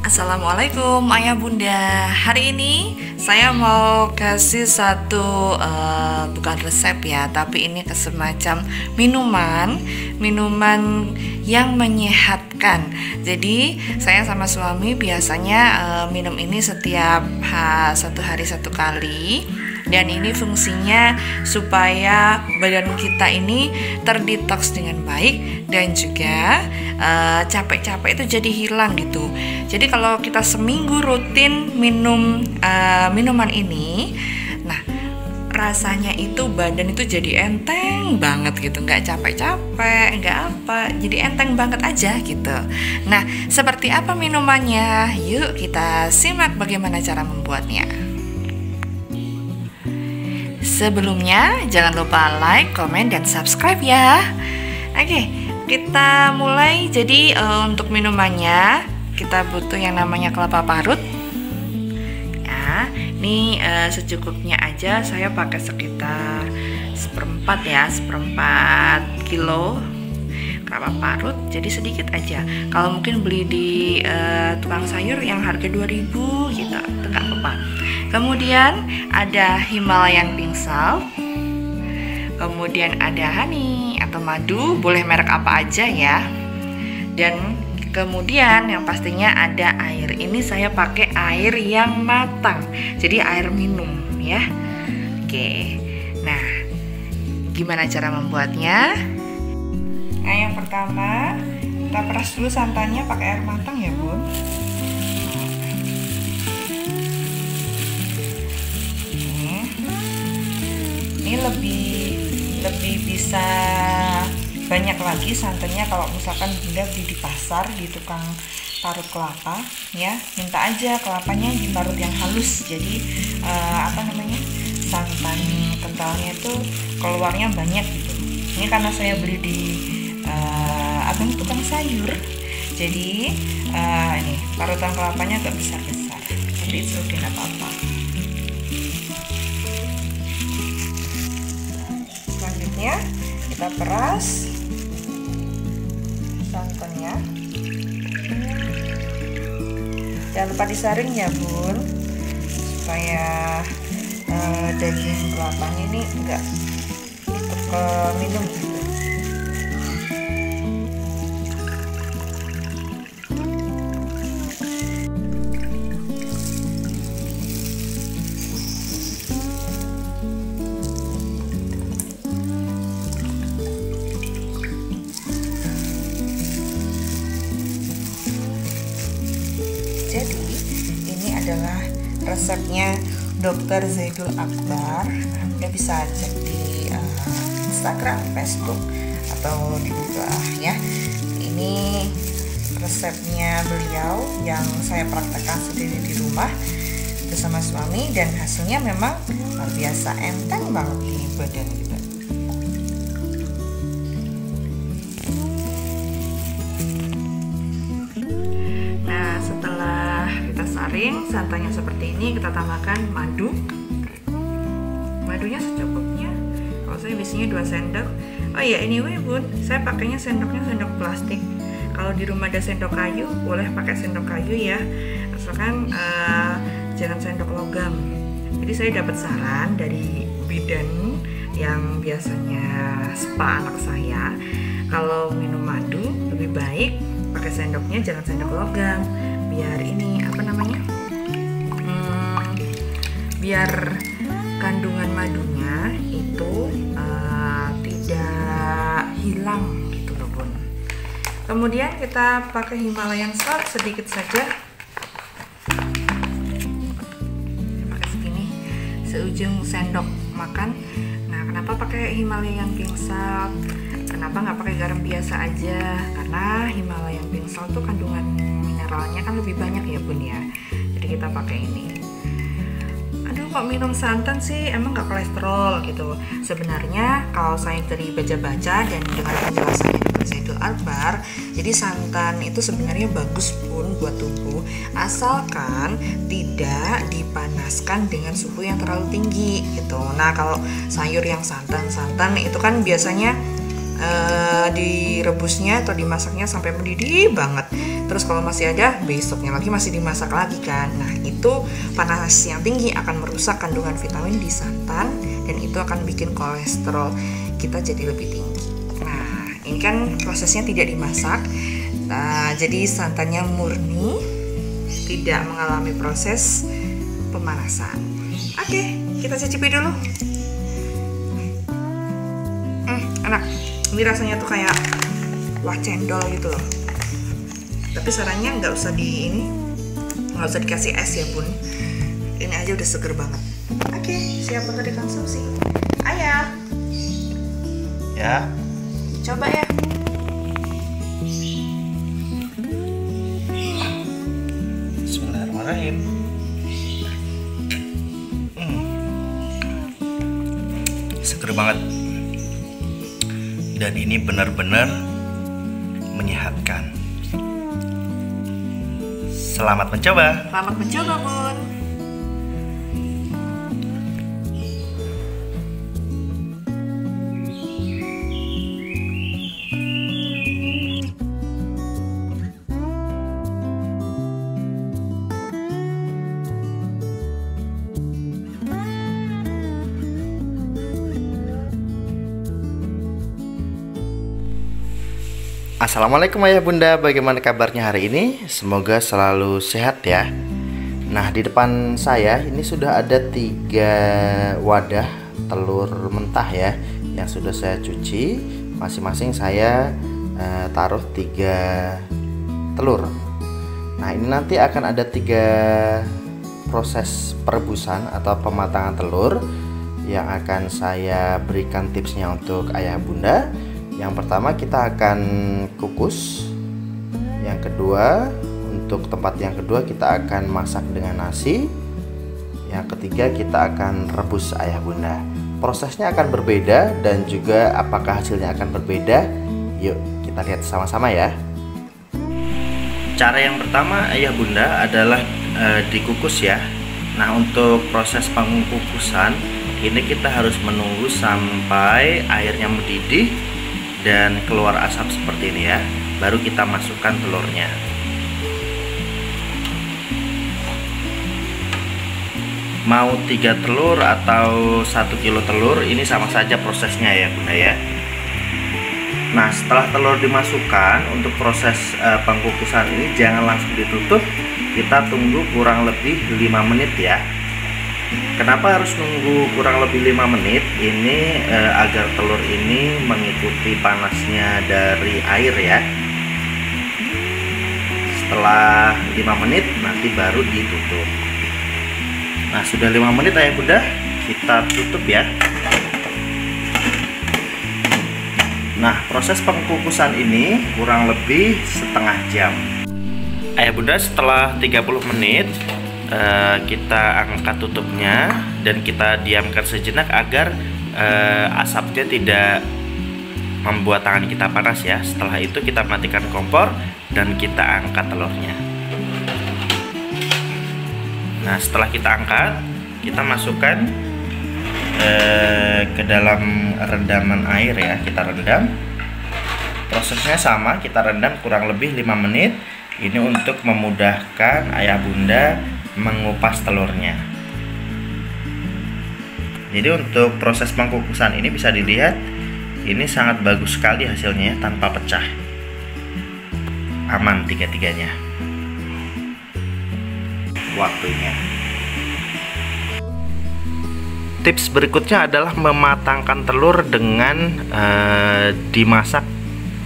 Assalamualaikum Ayah Bunda. Hari ini saya mau kasih satu bukan resep ya, tapi ini semacam minuman yang menyehatkan. Jadi saya sama suami biasanya minum ini setiap 1 hari 1 kali. Dan ini fungsinya supaya badan kita ini terdetoks dengan baik dan juga capek-capek itu jadi hilang gitu. Jadi kalau kita seminggu rutin minum minuman ini, nah rasanya itu badan itu jadi enteng banget gitu, nggak capek-capek, nggak apa, jadi enteng banget aja gitu. Nah, seperti apa minumannya? Yuk kita simak bagaimana cara membuatnya. Sebelumnya jangan lupa like, komen, dan subscribe ya. Oke, kita mulai. Jadi untuk minumannya kita butuh yang namanya kelapa parut. Ya, ini secukupnya aja. Saya pakai sekitar seperempat kilo kelapa parut. Jadi sedikit aja. Kalau mungkin beli di tukang sayur yang harga 2.000 gitu, itu nggak apa-apa. Kemudian ada Himalayan pink salt. Kemudian ada honey atau madu, boleh merek apa aja ya. Dan kemudian yang pastinya ada air. Ini saya pakai air yang matang, jadi air minum ya. Oke. Nah, gimana cara membuatnya? Nah, yang pertama kita peras dulu santannya pakai air matang ya, Bun. Ini lebih bisa banyak lagi santannya kalau misalkan Bunda beli di pasar, di tukang parut kelapa ya, minta aja kelapanya diparut yang halus, jadi santan kentalnya itu keluarnya banyak gitu. Ini karena saya beli di abang tukang sayur, jadi ini parutan kelapanya agak besar-besar, jadi itu tidak apa-apa. Selanjutnya kita peras santannya. Jangan lupa disaring ya, Bun, supaya daging kelapanya ini enggak ikut ke minum gitu. Jadi ini adalah resepnya Dr. Zaidul Akbar. Anda bisa cek di Instagram, Facebook, atau di Google ya. Ini resepnya beliau yang saya praktekkan sendiri di rumah bersama suami, dan hasilnya memang luar biasa, enteng banget di badan kita. Saring santannya seperti ini, kita tambahkan madu. Madunya secukupnya. Kalau saya biasanya 2 sendok. Oh ya, anyway Bun, saya pakainya sendoknya sendok plastik. Kalau di rumah ada sendok kayu, boleh pakai sendok kayu ya, asalkan jangan sendok logam. Jadi saya dapat saran dari bidan yang biasanya spa anak saya, kalau minum madu lebih baik pakai sendoknya jangan sendok logam, biar ini biar kandungan madunya itu tidak hilang gitu loh, Bun. Kemudian kita pakai Himalayan salt sedikit saja, pakai segini, seujung sendok makan. Nah, kenapa pakai Himalayan pink salt? Kenapa nggak pakai garam biasa aja? Karena Himalayan pink salt tuh kandungan mineralnya kan lebih banyak ya, Bun ya. Jadi kita pakai ini. Aduh, kok minum santan sih, emang nggak kolesterol gitu. Sebenarnya kalau saya dari baca-baca dan dengan penjelasannya Dr. Zaidul Akbar, jadi santan itu sebenarnya bagus Bun buat tubuh, asalkan tidak dipanaskan dengan suhu yang terlalu tinggi gitu. Nah, kalau sayur yang santan itu kan biasanya direbusnya atau dimasaknya sampai mendidih banget. Terus kalau masih ada, besoknya lagi masih dimasak lagi kan. Nah, itu panas yang tinggi akan merusak kandungan vitamin di santan dan itu akan bikin kolesterol kita jadi lebih tinggi. Nah, ini kan prosesnya tidak dimasak. Nah, jadi santannya murni, tidak mengalami proses pemanasan. Oke, kita cicipi dulu. Enak. Ini rasanya tuh kayak wah cendol gitu loh. Tapi sarannya nggak usah dikasih es ya bun. Ini aja udah seger banget. Oke, siap untuk dikonsumsi. Ayah. Ya. Coba ya. Bismillahirrahmanirrahim. Seger banget. Dan ini benar-benar menyehatkan. Selamat mencoba. Selamat mencoba, Bun. Assalamualaikum ayah bunda, bagaimana kabarnya hari ini? Semoga selalu sehat ya. Nah, di depan saya ini sudah ada 3 wadah telur mentah ya, yang sudah saya cuci. Masing-masing saya taruh 3 telur. Nah, ini nanti akan ada 3 proses perebusan atau pematangan telur yang akan saya berikan tipsnya untuk ayah bunda. Yang pertama kita akan kukus. Yang kedua, untuk tempat yang kedua kita akan masak dengan nasi. Yang ketiga kita akan rebus ayah bunda. Prosesnya akan berbeda dan juga apakah hasilnya akan berbeda. Yuk kita lihat sama-sama ya. Cara yang pertama ayah bunda adalah dikukus ya. Nah, untuk proses pengukusan ini kita harus menunggu sampai airnya mendidih dan keluar asap seperti ini ya, baru kita masukkan telurnya. Mau 3 telur atau 1 kilo telur ini sama saja prosesnya ya bunda ya. Nah, setelah telur dimasukkan, untuk proses pengkukusan ini jangan langsung ditutup, kita tunggu kurang lebih 5 menit ya. Kenapa harus nunggu kurang lebih 5 menit? Ini agar telur ini mengikuti panasnya dari air ya. Setelah 5 menit nanti baru ditutup. Nah, sudah 5 menit ayah bunda, kita tutup ya. Nah, proses pengkukusan ini kurang lebih setengah jam. Ayah bunda, setelah 30 menit kita angkat tutupnya dan kita diamkan sejenak agar asapnya tidak membuat tangan kita panas ya. Setelah itu kita matikan kompor dan kita angkat telurnya. Nah, setelah kita angkat, kita masukkan ke dalam rendaman air ya. Kita rendam. Prosesnya sama, kita rendam kurang lebih 5 menit. Ini untuk memudahkan ayah bunda mengupas telurnya. Jadi untuk proses pengkukusan ini bisa dilihat ini sangat bagus sekali hasilnya ya, tanpa pecah. Aman tiga-tiganya. Waktunya. Tips berikutnya adalah mematangkan telur dengan dimasak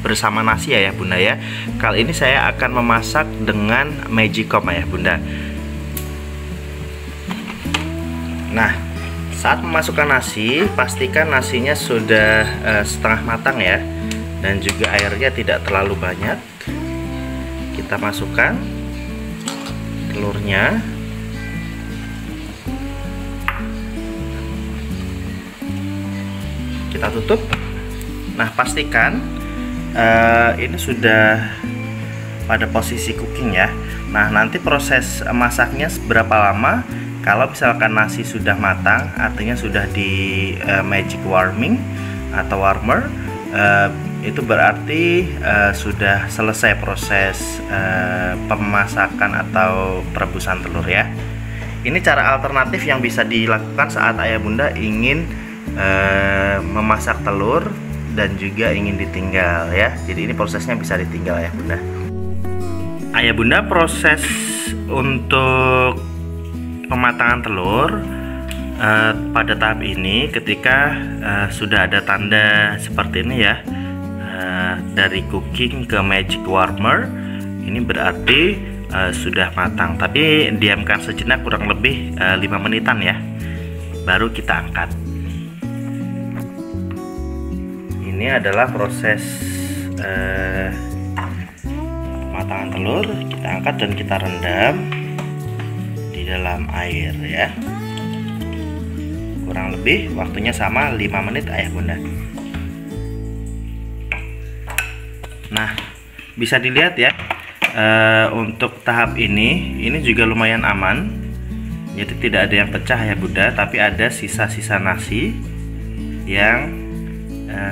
bersama nasi ya bunda ya. Kali ini saya akan memasak dengan magicom ya bunda. Nah, saat memasukkan nasi, pastikan nasinya sudah setengah matang ya, dan juga airnya tidak terlalu banyak. Kita masukkan telurnya. Kita tutup. Nah, pastikan ini sudah pada posisi cooking ya. Nah, nanti proses masaknya berapa lama? Kalau misalkan nasi sudah matang, artinya sudah di magic warming atau warmer, itu berarti sudah selesai proses pemasakan atau perebusan telur ya. Ini cara alternatif yang bisa dilakukan saat ayah bunda ingin memasak telur dan juga ingin ditinggal ya. Jadi ini prosesnya bisa ditinggal ayah bunda. Ayah bunda, proses untuk pematangan telur pada tahap ini ketika sudah ada tanda seperti ini ya, dari cooking ke magic warmer, ini berarti sudah matang. Tapi diamkan sejenak kurang lebih 5 menitan ya, baru kita angkat. Ini adalah proses pematangan telur. Kita angkat dan kita rendam di dalam air ya. Kurang lebih waktunya sama 5 menit ayah bunda. Nah, bisa dilihat ya, untuk tahap ini juga lumayan aman. Jadi tidak ada yang pecah ya bunda, tapi ada sisa-sisa nasi yang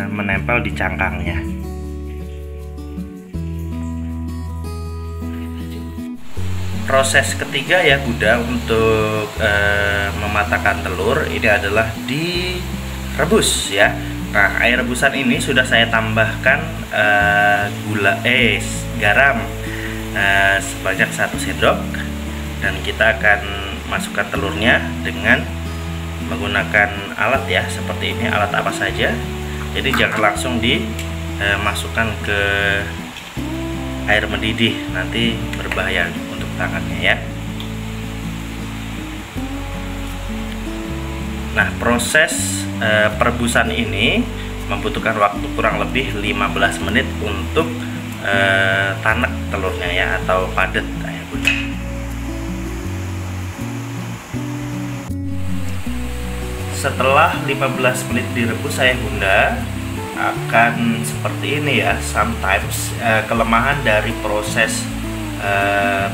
menempel di cangkangnya. Proses ketiga ya bunda untuk mematahkan telur ini adalah direbus ya. Nah, air rebusan ini sudah saya tambahkan garam sebanyak 1 sendok, dan kita akan masukkan telurnya dengan menggunakan alat ya, seperti ini, alat apa saja. Jadi jangan langsung dimasukkan ke air mendidih, nanti berbahaya untuk tangannya ya. Nah, proses perebusan ini membutuhkan waktu kurang lebih 15 menit untuk tanek telurnya ya, atau padat ayah bunda. Setelah 15 menit direbus ayah bunda, akan seperti ini ya. Sometimes kelemahan dari proses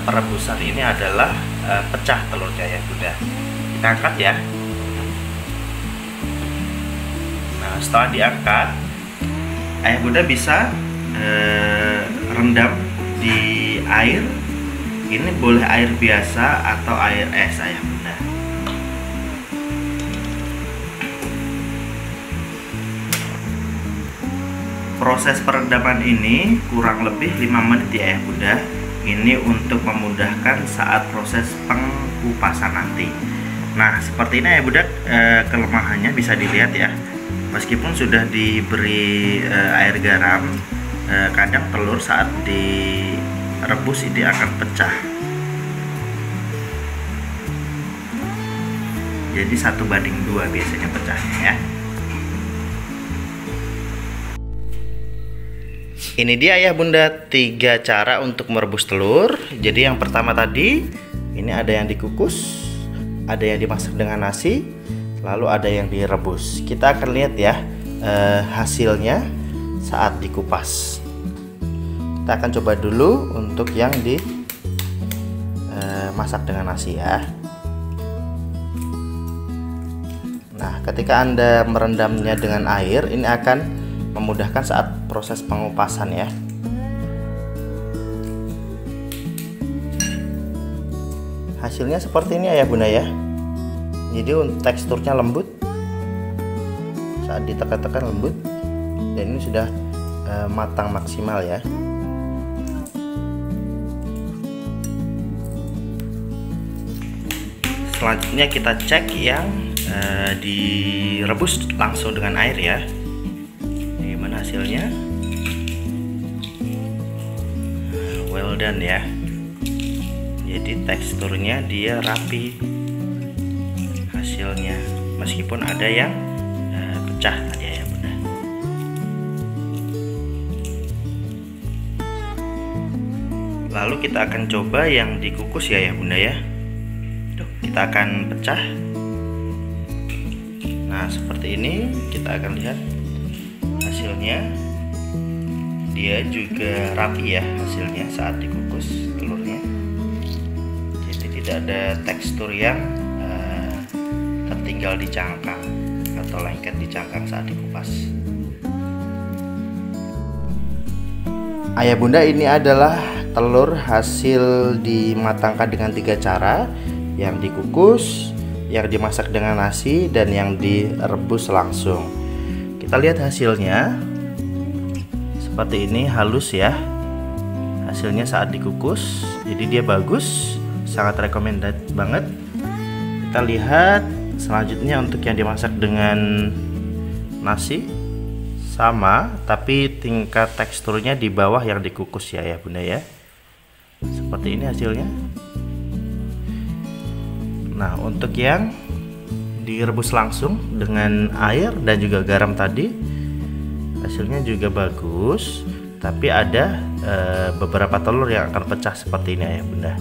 perebusan ini adalah pecah telurnya ya bunda. Kita angkat ya. Nah, setelah diangkat, ayah bunda bisa rendam di air. Ini boleh air biasa atau air es ayah bunda. Proses perendaman ini kurang lebih 5 menit ya ayah bunda. Ini untuk memudahkan saat proses pengupasan nanti. Nah, seperti ini ayah bunda, kelemahannya bisa dilihat ya. Meskipun sudah diberi air garam, kadang telur saat direbus ini akan pecah. Jadi 1:2 biasanya pecahnya ya. Ini dia ayah bunda 3 cara untuk merebus telur. Jadi yang pertama tadi, ini ada yang dikukus, ada yang dimasak dengan nasi, lalu ada yang direbus. Kita akan lihat ya hasilnya saat dikupas. Kita akan coba dulu untuk yang dimasak dengan nasi ya. Nah, ketika Anda merendamnya dengan air, ini akan memudahkan saat proses pengupasan ya. Hasilnya seperti ini ayah bunda ya. Jadi teksturnya lembut, saat ditekan-tekan lembut, dan ini sudah matang maksimal ya. Selanjutnya kita cek yang direbus langsung dengan air ya. Bagaimana hasilnya? Well done ya. Jadi teksturnya dia rapi hasilnya, meskipun ada yang pecah tadi ya bunda. Lalu kita akan coba yang dikukus ya bunda ya. Tuh, kita akan pecah. Nah, seperti ini kita akan lihat hasilnya. Dia juga rapi ya hasilnya saat dikukus telurnya. Jadi tidak ada tekstur yang tertinggal di cangkang atau lengket di cangkang saat dikupas. Ayah bunda, ini adalah telur hasil dimatangkan dengan 3 cara, yang dikukus, yang dimasak dengan nasi, dan yang direbus langsung. Kita lihat hasilnya. Seperti ini, halus ya hasilnya saat dikukus. Jadi dia bagus, sangat recommended banget. Kita lihat selanjutnya untuk yang dimasak dengan nasi, sama tapi tingkat teksturnya di bawah yang dikukus ya bunda ya. Seperti ini hasilnya. Nah, untuk yang direbus langsung dengan air dan juga garam tadi, hasilnya juga bagus, tapi ada beberapa telur yang akan pecah seperti ini ya bunda.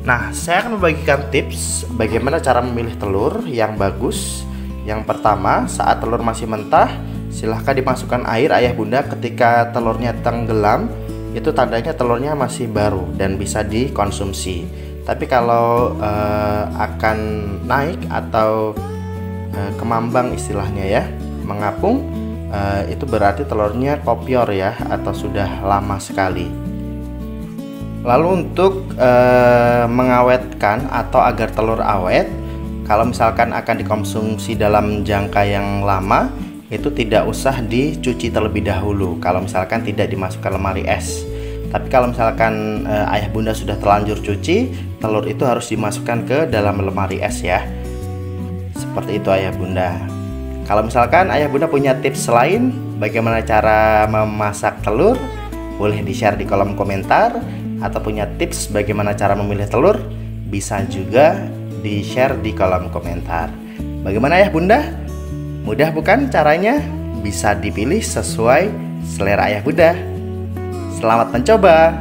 Nah, saya akan membagikan tips bagaimana cara memilih telur yang bagus. Yang pertama, saat telur masih mentah, silahkan dimasukkan air ayah bunda. Ketika telurnya tenggelam, itu tandanya telurnya masih baru dan bisa dikonsumsi. Tapi kalau akan naik atau kemambang istilahnya ya, mengapung, itu berarti telurnya kopior ya, atau sudah lama sekali. Lalu untuk mengawetkan atau agar telur awet, kalau misalkan akan dikonsumsi dalam jangka yang lama, itu tidak usah dicuci terlebih dahulu kalau misalkan tidak dimasukkan lemari es. Tapi kalau misalkan ayah bunda sudah terlanjur cuci, telur itu harus dimasukkan ke dalam lemari es ya. Seperti itu ayah bunda. Kalau misalkan ayah bunda punya tips lain bagaimana cara memasak telur, boleh di-share di kolom komentar. Atau punya tips bagaimana cara memilih telur, bisa juga di-share di kolom komentar. Bagaimana ayah bunda? Mudah bukan caranya? Bisa dipilih sesuai selera ayah bunda. Selamat mencoba.